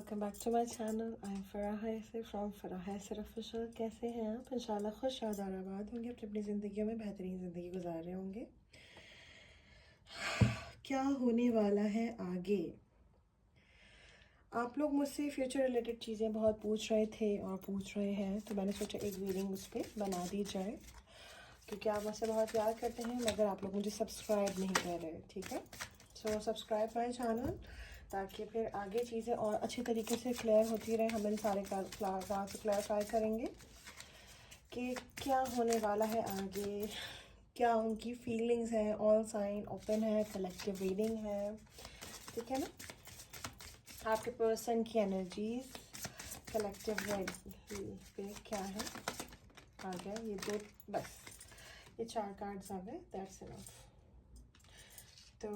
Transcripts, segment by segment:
Welcome back to my channel. I am Farah Yasir from Farah Yasir official. कैसे हैं आप? इंशाल्लाह खुश और आबाद होंगे, अपनी अपनी ज़िंदगियों में बेहतरीन ज़िंदगी गुजार रहे होंगे। क्या होने वाला है आगे? आप लोग मुझसे फ्यूचर रिलेटेड चीज़ें बहुत पूछ रहे थे और पूछ रहे हैं, तो मैंने सोचा एक रीडिंग उस पर बना दी जाए, क्योंकि आप मुझसे बहुत प्यार करते हैं मगर आप लोग मुझे सब्सक्राइब नहीं कर रहे। ठीक है, सो सब्सक्राइब माय चैनल ताकि फिर आगे चीज़ें और अच्छे तरीके से क्लियर होती रहे। हम इन सारे क्लास से क्लैरिफाई करेंगे कि क्या होने वाला है आगे, क्या उनकी फीलिंग्स हैं। ऑल साइन ओपन है, कलेक्टिव रीडिंग है, ठीक है ना। आपके पर्सन की एनर्जीज कलेक्टिव पे क्या है आ गया। ये दो, बस ये 4 कार्ड्स आ गए, दैट्स इनफ। तो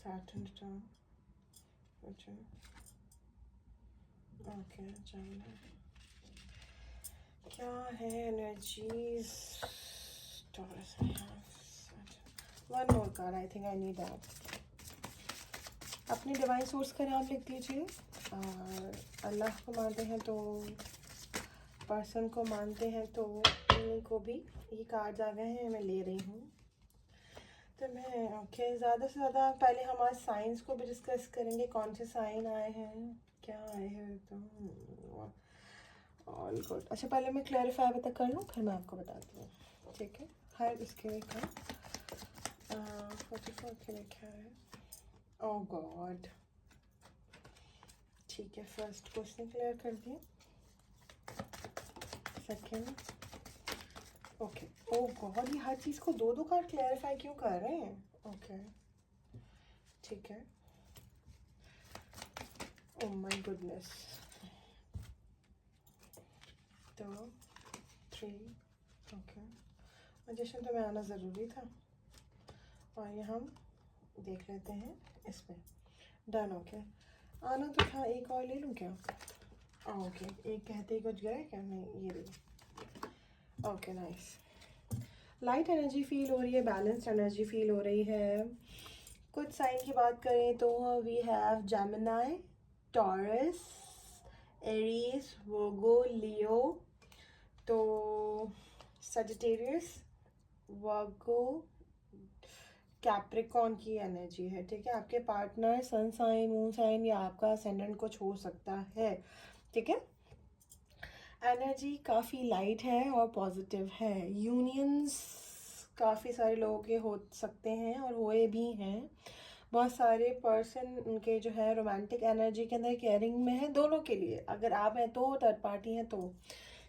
Saturn return, ओके, चाइना क्या है एनर्जीज टॉरस में। One more card, I think I need that. अपने डिवाइन सोर्स का नाम लिख दीजिए। और अल्लाह को मानते हैं तो, पर्सन को मानते हैं तो उन्हीं को भी ये कार्ड्स आ गए हैं, मैं ले रही हूँ। तो मैं ओके, ज़्यादा से ज़्यादा पहले हम आज साइंस को भी डिस्कस करेंगे, कौन से साइन आए हैं, क्या आए हैं। तो ऑल गुड। अच्छा, पहले मैं क्लैरिफाई बता कर लूँ, फिर मैं आपको बताती हूँ, ठीक है। हर इसके का 44 के लिए क्या है? ओह गॉड, ठीक है। फर्स्ट क्वेश्चन क्लियर कर दिए, सेकेंड ओके। ओह गॉड, ये हर चीज़ को दो दो कार्ड क्लैरिफाई क्यों कर रहे हैं? ओके, ठीक है। Oh my goodness. तो 3 ओके, मैजिशियन तो में आना ज़रूरी था। और ये हम देख लेते हैं इसमें। Done, okay. आना तो था, एक और ले लूँ क्या? ओके, एक कहते ही कुछ गया क्या? नहीं, ये ले। Okay, nice. Light energy feel हो रही है, बैलेंस्ड एनर्जी फील हो रही है। कुछ साइन की बात करें तो we have Gemini, Taurus, Aries, Virgo, Leo, तो सजिटेरियस, वर्गो, कैप्रिकॉन की एनर्जी है, ठीक है। आपके partner sun sign, moon sign या आपका असेंडेंट कुछ हो सकता है, ठीक है। एनर्जी काफ़ी लाइट है और पॉजिटिव है। यूनियंस काफ़ी सारे लोगों के हो सकते हैं और हुए भी हैं। बहुत सारे पर्सन उनके जो है रोमांटिक एनर्जी के अंदर, केयरिंग में है, दोनों के लिए। अगर आप हैं तो, थर्ड पार्टी हैं तो,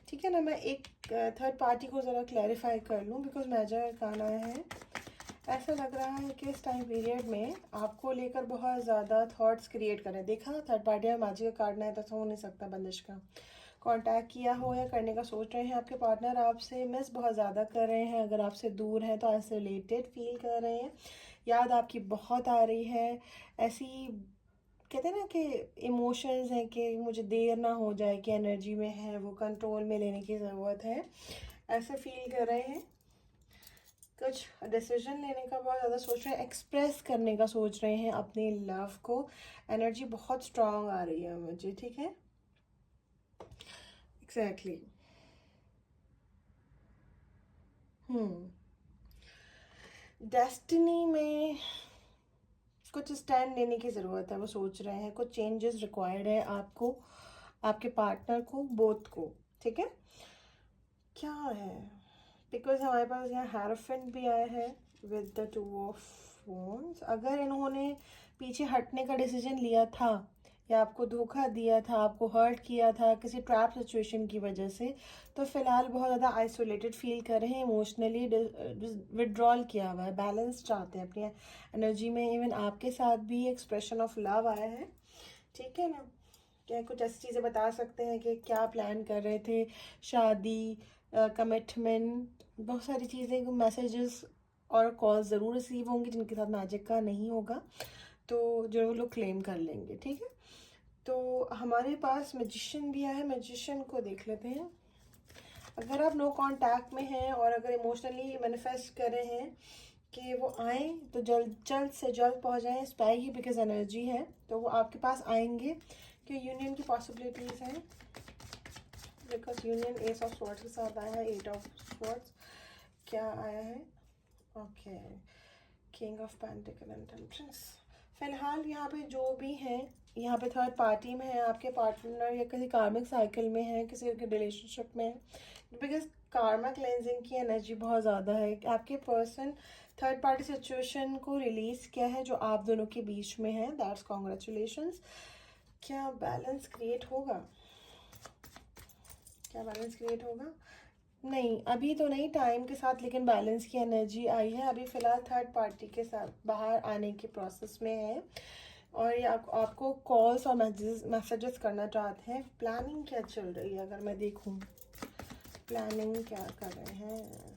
ठीक है ना। मैं एक थर्ड पार्टी को ज़रा क्लैरिफाई कर लूँ, बिकॉज मेजर अरकान आया है। ऐसा लग रहा है कि इस टाइम पीरियड में आपको लेकर बहुत ज़्यादा थॉट्स क्रिएट करें। देखा, थर्ड पार्टी में मैजिक का कार्ड है तो हो नहीं सकता बंदिश का। कांटेक्ट किया हो या करने का सोच रहे हैं, आपके पार्टनर आपसे मिस बहुत ज़्यादा कर रहे हैं। अगर आपसे दूर हैं तो आइसोलेटेड फील कर रहे हैं। याद आपकी बहुत आ रही है। ऐसी कहते हैं ना कि इमोशंस हैं कि मुझे देर ना हो जाए, कि एनर्जी में है, वो कंट्रोल में लेने की ज़रूरत है, ऐसे फील कर रहे हैं। कुछ डिसीजन लेने का बहुत ज़्यादा सोच रहे हैं, एक्सप्रेस करने का सोच रहे हैं अपने लव को। एनर्जी बहुत स्ट्रांग आ रही है मुझे, ठीक है। एग्जैक्टली। डेस्टिनी में कुछ स्टैंड लेने की ज़रूरत है, वो सोच रहे हैं। कुछ चेंजेस रिक्वायर्ड है आपको, आपके पार्टनर को, बोथ को, ठीक है। क्या है? बिकॉज हमारे पास यहाँ हेरोफेंट भी आया है विद द 2 ऑफ वॉन्ड्स। अगर इन्होंने पीछे हटने का डिसीजन लिया था या आपको धोखा दिया था, आपको हर्ट किया था किसी ट्रैप सिचुएशन की वजह से, तो फिलहाल बहुत ज़्यादा आइसोलेटेड फील कर रहे हैं, इमोशनली विड्रॉल किया हुआ है, बैलेंस चाहते हैं अपनी एनर्जी में। इवन आपके साथ भी एक्सप्रेशन ऑफ लव आया है, ठीक है ना। क्या कुछ ऐसी चीज़ें बता सकते हैं कि क्या प्लान कर रहे थे, शादी, कमिटमेंट, बहुत सारी चीज़ें, मैसेजेस और कॉल ज़रूर रिसीव होंगी जिनके साथ मैजिक का नहीं होगा, तो जो लोग क्लेम कर लेंगे, ठीक है। तो हमारे पास मैजिशियन भी आया है, मैजिशियन को देख लेते हैं। अगर आप नो कांटेक्ट में हैं और अगर इमोशनली मैनिफेस्ट कर रहे हैं कि वो आए तो जल्द से जल्द पहुंच जाएं, स्पाई ही बिकॉज एनर्जी है तो वो आपके पास आएंगे, कि यूनियन की पॉसिबिलिटीज़ हैं because union S of swords के साथ आया है, 8 ऑफ स्वॉर्ड्स क्या आया है, okay, king of pentacle and temperance. फिलहाल यहाँ पे जो भी हैं, यहाँ पे थर्ड पार्टी में है, आपके पार्टनर या किसी कार्मिक साइकिल में है, किसी के रिलेशनशिप में है, बिकॉज कार्मा क्लेंजिंग की एनर्जी बहुत ज़्यादा है। आपके पर्सन थर्ड पार्टी सिचुएशन को रिलीज़ किया है जो आप दोनों के बीच में है, दैट्स कॉन्ग्रेचुलेशंस। क्या बैलेंस क्रिएट होगा, क्या बैलेंस क्रिएट होगा? नहीं, अभी तो नहीं, टाइम के साथ लेकिन बैलेंस की एनर्जी आई है। अभी फ़िलहाल थर्ड पार्टी के साथ बाहर आने के प्रोसेस में है और ये आपको कॉल्स और मैसेजेस करना चाहते हैं। प्लानिंग क्या चल रही है, अगर मैं देखूं प्लानिंग क्या कर रहे हैं,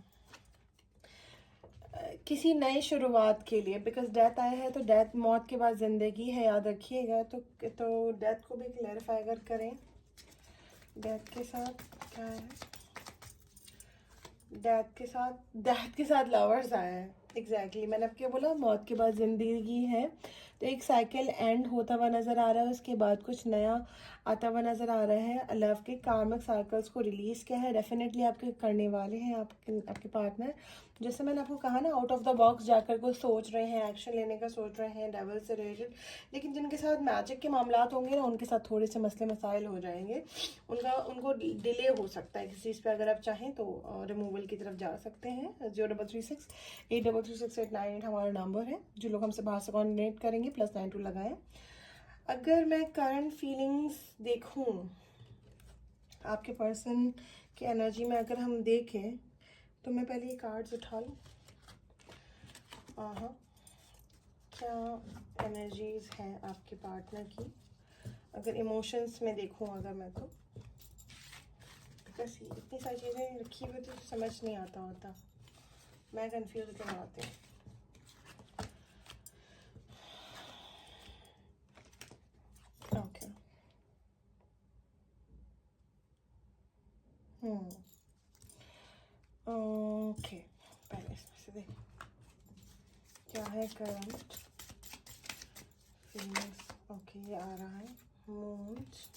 किसी नई शुरुआत के लिए, बिकॉज डेथ आया है तो डेथ, मौत के बाद ज़िंदगी है, याद रखिएगा। तो डेथ को भी क्लैरिफाई अगर करें, डेथ के साथ क्या है, डेथ के साथ लवर्स आया है, एग्जैक्टली मैंने अब क्या बोला, मौत के बाद ज़िंदगी है। तो एक साइकिल एंड होता हुआ नज़र आ रहा है, उसके बाद कुछ नया आता हुआ नज़र आ रहा है। लव के कार्मिक साइकिल्स को रिलीज़ किया है, डेफिनेटली आपके करने वाले हैं आपके पार्टनर। जैसे मैंने आपको कहा ना, आउट ऑफ द बॉक्स जाकर को सोच रहे हैं, एक्शन लेने का सोच रहे हैं डेविल से रिलेटेड। लेकिन जिनके साथ मैजिक के मामलात होंगे ना, उनके साथ थोड़े से मसले मसाइल हो जाएंगे, उनको डिले हो सकता है किसी चीज़ पे। अगर आप चाहें तो रिमूवल की तरफ जा सकते हैं। 0336833689 हमारा नंबर है। जो लोग हमसे बाहर से कॉन्टेक्ट करेंगे +92 लगाएं। अगर मैं करंट फीलिंग्स देखूं आपके पर्सन की एनर्जी में, अगर हम देखें तो मैं पहले ये कार्ड्स उठा लूँ। हाँ, क्या एनर्जीज हैं आपके पार्टनर की, अगर इमोशंस में देखूं अगर मैं, तो बिकॉज इतनी सारी चीज़ें रखी हुई तो समझ नहीं आता होता, मैं कंफ्यूज होकर आती हूँ। ओके, ओके, पहले इसमें से देख क्या है करंट फीलिंग्स। ओके, ये आ रहा है मून्स,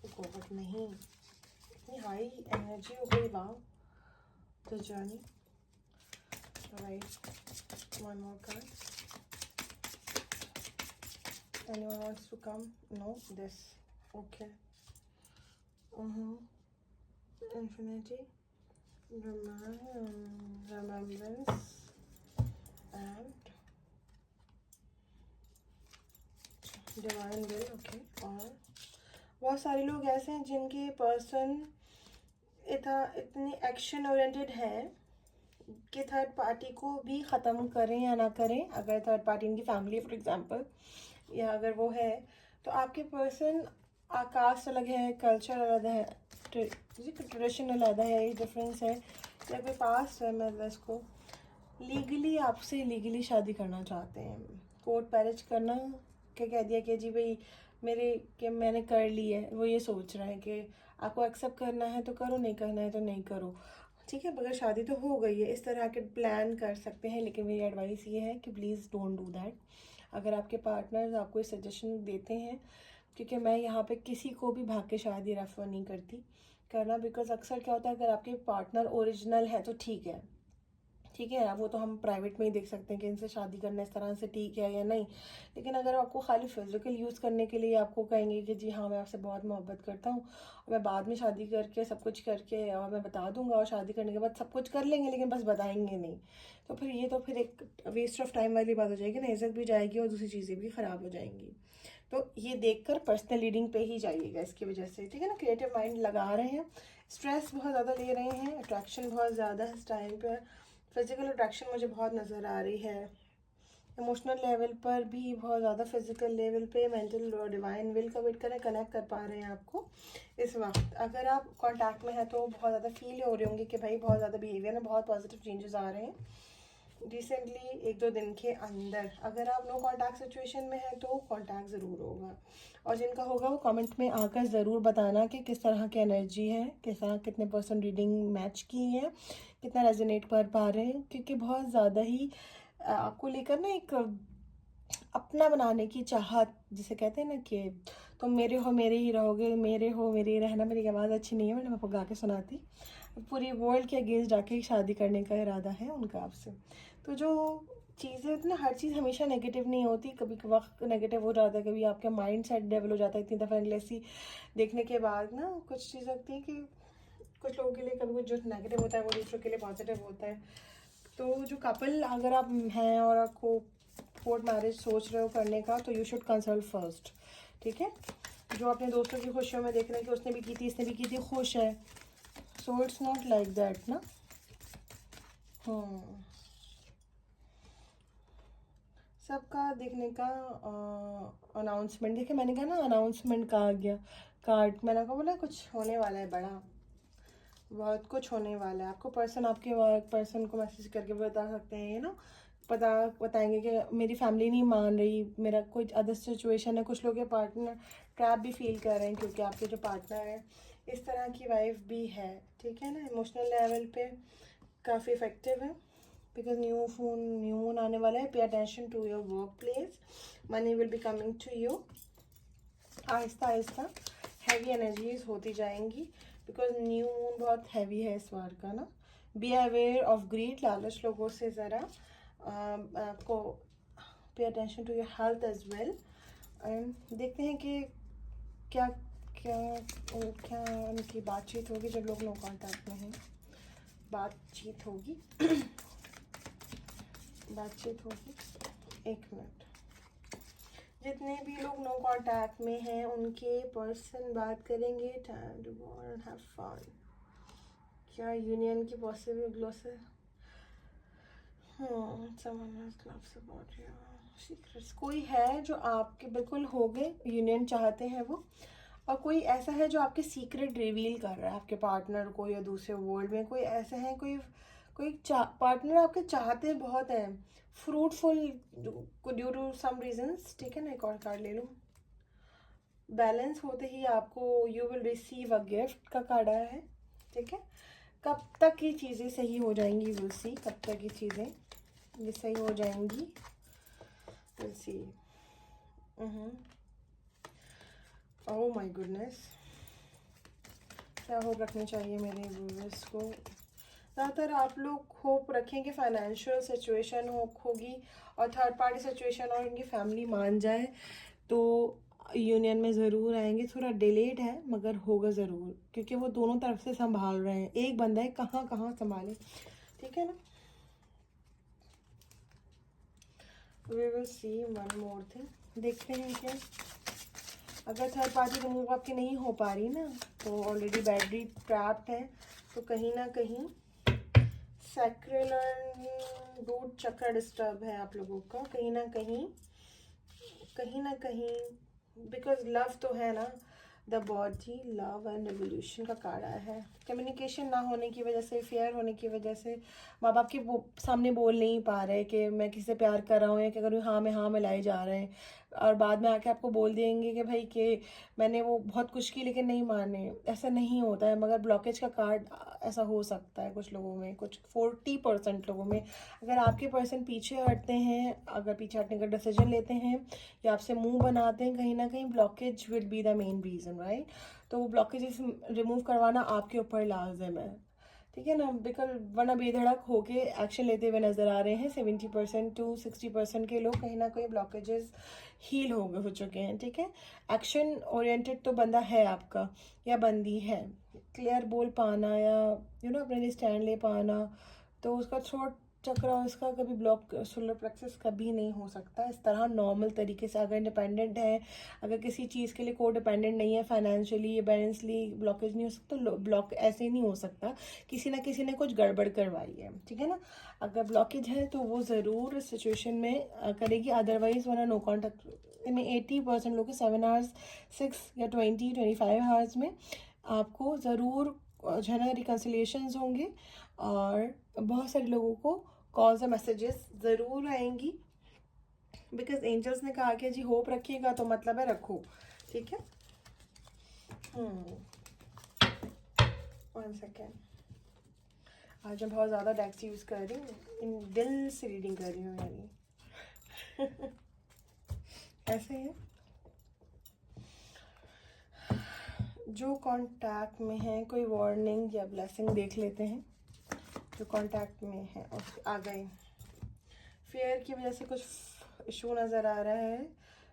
गॉड नहीं, इतनी हाई एनर्जी हो गई, वाह। The journey, right, one more card. Anyone wants to come? No, this. Okay. Infinity, remembrance, and divine will. Okay. और बहुत सारे लोग ऐसे हैं जिनके पर्सन इतनी एक्शन ओरिएंटेड है कि थर्ड पार्टी को भी ख़त्म करें या ना करें। अगर थर्ड पार्टी इनकी फैमिली फॉर एग्जांपल, या अगर वो है तो आपके पर्सन, कास्ट अलग है, कल्चर अलग है, ट्रेडिशन अलग है, ये डिफरेंस है, या कोई पास्ट है, मतलब इसको लीगली आपसे लीगली शादी करना चाहते हैं, कोर्ट मैरिज करना, क्या कह दिया कि जी भाई मैंने कर ली है, वो ये सोच रहे हैं कि आपको एक्सेप्ट करना है तो करो, नहीं करना है तो नहीं करो, ठीक है। मगर शादी तो हो गई है, इस तरह के प्लान कर सकते हैं। लेकिन मेरी एडवाइस ये है कि प्लीज़ डोंट डू दैट। अगर आपके पार्टनर्स आपको ये सजेशन देते हैं, क्योंकि मैं यहाँ पे किसी को भी भाग के शादी रेफर नहीं करना, बिकॉज अक्सर क्या होता है, अगर आपके पार्टनर ओरिजिनल है तो ठीक है, वो तो हम प्राइवेट में ही देख सकते हैं कि इनसे शादी करना इस तरह से ठीक है या नहीं। लेकिन अगर आपको खाली फिजिकल यूज़ करने के लिए आपको कहेंगे कि जी हाँ मैं आपसे बहुत मोहब्बत करता हूँ और मैं बाद में शादी करके सब कुछ करके और मैं बता दूंगा, और शादी करने के बाद सब कुछ कर लेंगे लेकिन बस बताएंगे नहीं, तो फिर ये तो फिर एक वेस्ट ऑफ टाइम वाली बात हो जाएगी ना, इज्जत भी जाएगी और दूसरी चीज़ें भी ख़राब हो जाएंगी। तो ये देखकर पर्सनल रीडिंग पे ही जाइएगा इसकी वजह से, ठीक है ना। क्रिएटिव माइंड लगा रहे हैं, स्ट्रेस बहुत ज़्यादा ले रहे हैं, अट्रैक्शन बहुत ज़्यादा है इस टाइम पर, फिज़िकल अट्रैक्शन मुझे बहुत नज़र आ रही है, इमोशनल लेवल पर भी बहुत ज़्यादा, फिजिकल लेवल पे, मेंटल और डिवाइन विल का वेट करें, कनेक्ट कर पा रहे हैं आपको इस वक्त। अगर आप कांटेक्ट में हैं तो बहुत ज़्यादा फील हो रहे होंगे कि भाई बहुत ज़्यादा बिहेवियर में बहुत पॉजिटिव चेंजेस आ रहे हैं रिसेंटली 1-2 दिन के अंदर। अगर आप नो कांटेक्ट सिचुएशन में हैं तो कांटेक्ट ज़रूर होगा, और जिनका होगा वो कमेंट में आकर ज़रूर बताना कि किस तरह की एनर्जी है, किस तरह कितने % रीडिंग मैच की है, कितना रेजोनेट कर पा रहे हैं, क्योंकि बहुत ज़्यादा ही आपको लेकर ना एक अपना बनाने की चाहत, जिसे कहते हैं ना कि तुम मेरे हो मेरे ही रहोगे, मेरे हो मेरे ही रहना। मेरी आवाज़ अच्छी नहीं है, मैंने आपको गा के सुनाती। पूरी वर्ल्ड के अगेंस्ट जाके शादी करने का इरादा है उनका आपसे। तो जो चीज़ें होती ना, हर चीज़ हमेशा नेगेटिव नहीं होती, कभी वक्त नेगेटिव हो जाता है, कभी आपका माइंड सेट डेवलप हो जाता है। इतनी दफ़ा एंडलेसली देखने के बाद ना कुछ चीज़ लगती है कि कुछ लोगों के लिए कभी कुछ जो नेगेटिव होता है वो दूसरों के लिए पॉजिटिव होता है। तो जो कपल अगर आप हैं और आपको कोर्ट मैरिज सोच रहे हो करने का, तो यू शुड कंसल्ट फर्स्ट, ठीक है। जो अपने दोस्तों की खुशियों में देख रहे हैं कि उसने भी की थी, इसने भी की थी, खुश है, so it's not like that ना। सबका देखने का अनाउंसमेंट, देखिए मैंने कहा ना अनाउंसमेंट का आ गया कार्ड, मैंने कहा बोला कुछ होने वाला है बड़ा, बहुत कुछ होने वाला है। आपको पर्सन, आपके वर्क पर्सन को मैसेज करके बता सकते हैं, ना बताएंगे कि मेरी फैमिली नहीं मान रही, मेरा कोई अदर सिचुएशन है। कुछ लोग के पार्टनर ट्रैप भी फील कर रहे हैं, क्योंकि आपके जो पार्टनर है इस तरह की वाइफ भी है, ठीक है ना। इमोशनल लेवल पे काफ़ी इफेक्टिव है, बिकॉज न्यू मून आने वाला है। Pay attention to your work place, money will be coming to you. आहिस्ता आहिस्ता हैवी एनर्जीज होती जाएंगी, बिकॉज न्यू मून बहुत हैवी है इस बार का ना। बी अवेयर ऑफ ग्रीड, लालच लोगों से ज़रा आपको pay attention to your health as well. And देखते हैं कि क्या क्या क्या उनकी बातचीत होगी जब लोग नो कॉन्टैक्ट में हैं। बातचीत होगी बातचीत होगी। एक मिनट, जितने भी लोग नो कॉन्टैक्ट में हैं उनके पर्सन बात करेंगे। Time to go and have fun. क्या यूनियन की पॉसिबल से सीक्रेट्स कोई है जो आपके बिल्कुल हो गए, यूनियन चाहते हैं वो, और कोई ऐसा है जो आपके सीक्रेट रिवील कर रहा है आपके पार्टनर को, या दूसरे वर्ल्ड में कोई ऐसा है, कोई कोई पार्टनर आपके चाहते बहुत हैं, fruitful due to some reasons, ठीक है ना। एक और कार्ड ले लूँ। बैलेंस होते ही आपको you will receive a gift का कार्ड आया है, ठीक है। कब तक ये चीज़ें सही हो जाएंगी, विल सी। कब तक ये चीज़ें ये सही हो जाएंगी, will see. Oh my goodness, क्या होप रखनी चाहिए मेरे व्यूअर्स को। ज़्यादातर आप लोग होप रखेंगे फाइनेंशियल सिचुएशन होगी, और थर्ड पार्टी सिचुएशन, और उनकी फैमिली मान जाए तो यूनियन में ज़रूर आएंगे। थोड़ा डिलेड है मगर होगा ज़रूर, क्योंकि वो दोनों तरफ से संभाल रहे हैं। एक बंदा है, कहाँ कहाँ संभाले, ठीक है ना। We will see one more thing. देखते हैं कि अगर थर्ड पार्टी रिमूव आपकी नहीं हो पा रही ना, तो ऑलरेडी बैटरी ट्रैप्ड है, तो कहीं ना कहीं सैक्रल रूट चक्र डिस्टर्ब है आप लोगों का, कहीं ना कहीं बिकॉज लव तो है ना, the body love and revolution का कार्ड आया है। कम्युनिकेशन ना होने की वजह से, फेयर होने की वजह से माँ बाप के सामने बोल नहीं पा रहे कि मैं किसी से प्यार कर रहा हूँ, या कि अगर हाँ में लाई जा रहे हैं, और बाद में आके आपको बोल देंगे कि भाई कि मैंने वो बहुत कुछ की लेकिन नहीं माने। ऐसा नहीं होता है, मगर ब्लॉकेज का कार्ड ऐसा हो सकता है कुछ लोगों में, कुछ 40% लोगों में। अगर आपके पर्सन पीछे हटते हैं, अगर पीछे हटने का डिसीजन लेते हैं या आपसे मुंह बनाते हैं, कहीं ना कहीं blockage will be the main reason, right. तो वो ब्लॉकेजेस रिमूव करवाना आपके ऊपर लाजिम है, ठीक है ना। बिकॉज वरना बेधड़क होके एक्शन लेते हुए नज़र आ रहे हैं 70% to 60% के लोग, कहीं ना कहीं ब्लॉकेजेस हील हो चुके हैं, ठीक है। एक्शन ओरिएंटेड तो बंदा है आपका या बंदी है, क्लियर बोल पाना या अपने लिए स्टैंड ले पाना, तो उसका थ्रोट चक्र उसका कभी ब्लॉक, सोलर प्लेक्सस कभी नहीं हो सकता इस तरह नॉर्मल तरीके से। अगर इंडिपेंडेंट है, अगर किसी चीज़ के लिए को डिपेंडेंट नहीं है, फाइनेंशियली बैलेंसली ब्लॉकेज नहीं हो सकता, तो ब्लॉक ऐसे ही नहीं हो सकता, किसी ना किसी ने कुछ गड़बड़ करवाई है, ठीक है ना। अगर ब्लॉकेज है तो वो ज़रूर इस सिचुएशन में करेगी, अदरवाइज वरना नो कॉन्टैक्ट में 80% लोग 7 आवर्स 6 या 25 आवर्स में आपको ज़रूर जो है ना रिकन्सिलिएशंस होंगे, और बहुत सारे लोगों को कॉल्स और मैसेजेस ज़रूर आएंगी, बिकॉज एंजल्स ने कहा कि जी होप रखिएगा, तो मतलब है रखो, ठीक है। 1 सेकेंड, आज मैं बहुत ज़्यादा डेक्स यूज़ कर रही हूँ, इन दिल से रीडिंग कर रही हूँ यानी। ऐसे है, जो कांटेक्ट में है कोई वार्निंग या ब्लेसिंग देख लेते हैं। जो कांटेक्ट में है और आ गए, फेयर की वजह से कुछ इशू नज़र आ रहा है।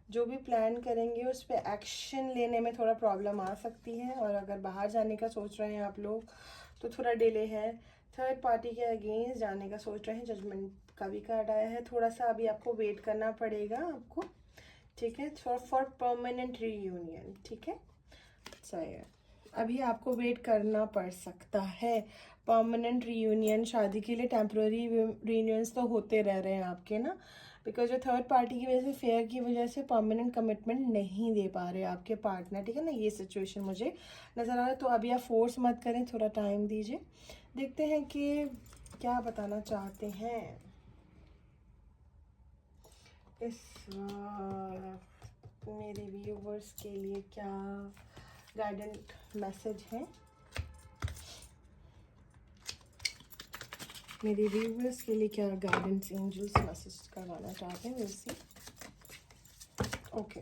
जो भी प्लान करेंगे उस पर एक्शन लेने में थोड़ा प्रॉब्लम आ सकती है, और अगर बाहर जाने का सोच रहे हैं आप लोग तो थोड़ा डिले है। थर्ड पार्टी के अगेंस्ट जाने का सोच रहे हैं, जजमेंट का भी कार्ड आया है। थोड़ा सा अभी आपको वेट करना पड़ेगा आपको, ठीक है, फॉर परमानेंट रीयूनियन, ठीक है। सही है, अभी आपको वेट करना पड़ सकता है परमानेंट रीयूनियन। शादी के लिए टेम्प्रोरी रीयूनियंस तो होते रह रहे हैं आपके ना, बिकॉज जो थर्ड पार्टी की वजह से, फेयर की वजह से परमानेंट कमिटमेंट नहीं दे पा रहे आपके पार्टनर, ठीक है ना। ये सिचुएशन मुझे नज़र आ रहा है। तो अभी आप फोर्स मत करें, थोड़ा टाइम दीजिए। देखते हैं कि क्या बताना चाहते हैं इस मेरे व्यूवर्स के लिए, क्या गाइडेंट मैसेज है मेरे व्यूवर्स के लिए, क्या गाइडेंस एंजल्स मैसेज करवाना चाहते हैं वैसे। Okay,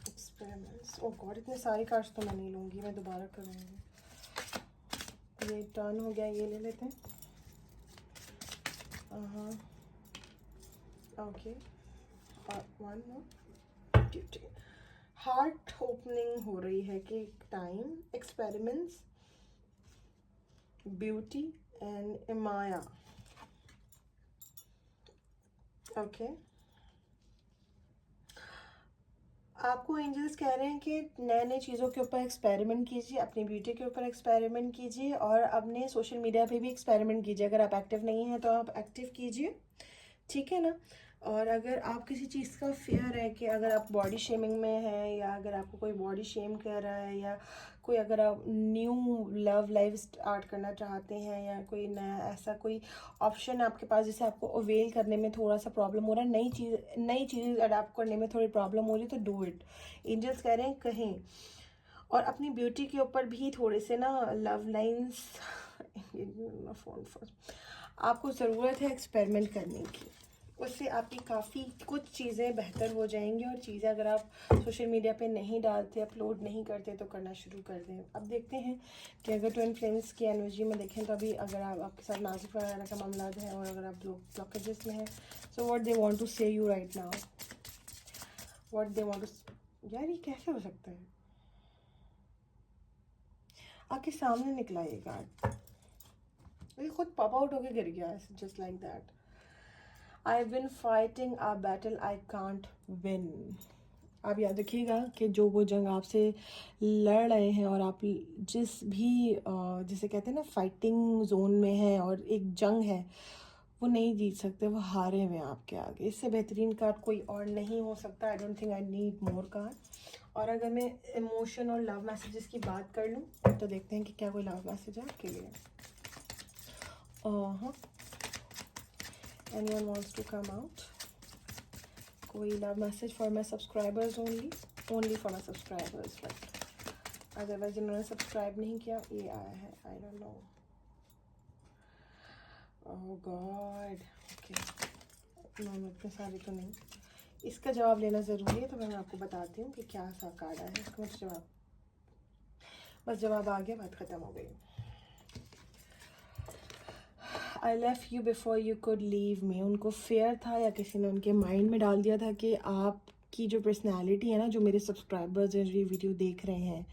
experiments. ओह गॉड, इतने सारे कार्ड्स तो मैं नहीं लूँगी, मैं दोबारा करूँगी। ये टर्न हो गया, ये ले लेते हैं। हाँ okay, one more. Duty, heart opening हो रही है कि time, experiments, beauty and Maya. Okay, आपको एंजल्स कह रहे हैं कि नए नए चीज़ों के ऊपर एक्सपेरिमेंट कीजिए, अपनी ब्यूटी के ऊपर एक्सपेरिमेंट कीजिए, और अपने सोशल मीडिया पे भी एक्सपेरिमेंट कीजिए। अगर आप एक्टिव नहीं हैं तो आप एक्टिव कीजिए, ठीक है ना। और अगर आप किसी चीज़ का फेयर है कि अगर आप बॉडी शेमिंग में हैं, या अगर आपको कोई बॉडी शेम कर रहा है, या कोई अगर आप न्यू लव लाइफ स्टार्ट करना चाहते हैं, या कोई नया ऐसा कोई ऑप्शन आपके पास जिसे आपको अवेल करने में थोड़ा सा प्रॉब्लम हो रहा है, नई चीज़ अडाप्ट करने में थोड़ी प्रॉब्लम हो रही है, तो डू इट। एंजल्स कह रहे हैं कहीं। और अपनी ब्यूटी के ऊपर भी थोड़े से ना लव लाइन्स फ़ोन आपको ज़रूरत है एक्सपेरिमेंट करने की, उससे आपकी काफ़ी कुछ चीज़ें बेहतर हो जाएंगी। और चीज़ें अगर आप सोशल मीडिया पे नहीं डालते, अपलोड नहीं करते, तो करना शुरू कर दें। अब देखते हैं कि अगर ट्विन फ्लेम्स की एनर्जी में देखें तो अभी अगर आपके साथ नाजुक वगैरह का मामला है, और अगर आप लोग ब्लॉकेजेस में हैं, so what they want to say you right now, what they want to. यार ये कैसे हो सकता है, आपके सामने निकला ये कार्ड, ये खुद पॉप आउट होके गिर गया, just like that. I've been fighting a battle I can't win. आप याद रखिएगा कि जो वो जंग आपसे लड़ रहे हैं, और आप जिस भी जिसे कहते हैं ना फाइटिंग जोन में है, और एक जंग है, वो नहीं जीत सकते, वो हारे हुए हैं आपके आगे। इससे बेहतरीन कार्ड कोई और नहीं हो सकता। I don't think I need more card. और अगर मैं इमोशन और लव मैसेजेस की बात कर लूँ तो देखते हैं कि क्या कोई लव मैसेज है आपके लिए। हाँ, anyone wants to come out, कोई love message for my subscribers, only for my subscribers, but otherwise जिन्होंने सब्सक्राइब नहीं किया, ये आया है, I don't know. Oh God, okay, no इतने सारे तो नहीं। इसका जवाब लेना ज़रूरी है, तो मैं आपको बताती हूँ कि क्या सा कार्ड आया है। इसका मुझे जवाब, बस जवाब आ गया, बात ख़त्म हो गई। I left you before you could leave me. उनको फेयर था, या किसी ने उनके माइंड में डाल दिया था कि आपकी जो पर्सनैलिटी है ना, जो मेरे सब्सक्राइबर्स हैं जो ये वीडियो देख रहे हैं,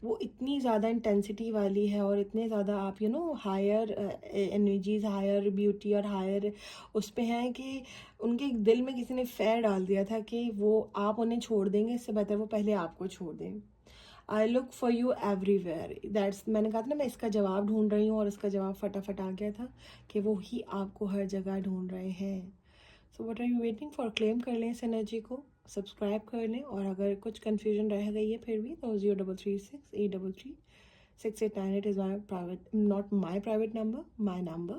वो इतनी ज़्यादा इंटेंसिटी वाली है, और इतने ज़्यादा आप हायर एनर्जीज, हायर ब्यूटी और हायर उस पर हैं कि उनके दिल में किसी ने फेयर डाल दिया था कि वो आप उन्हें छोड़ देंगे, इससे बेहतर वो पहले आपको छोड़ दें। I look for you everywhere, that's, मैंने कहा था ना मैं इसका जवाब ढूंढ रही हूँ, और इसका जवाब फटाफट आ गया था कि वो ही आपको हर जगह ढूंढ रहे हैं। So what are you waiting for? Claim कर लें इस एनर्जी को, सब्सक्राइब कर लें, और अगर कुछ कन्फ्यूजन रह गई है फिर भी, तो 0336833689 is my private, not my private number, my number,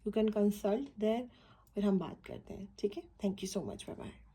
you can consult there, फिर हम बात करते हैं, ठीक है। Thank you so much, bye bye.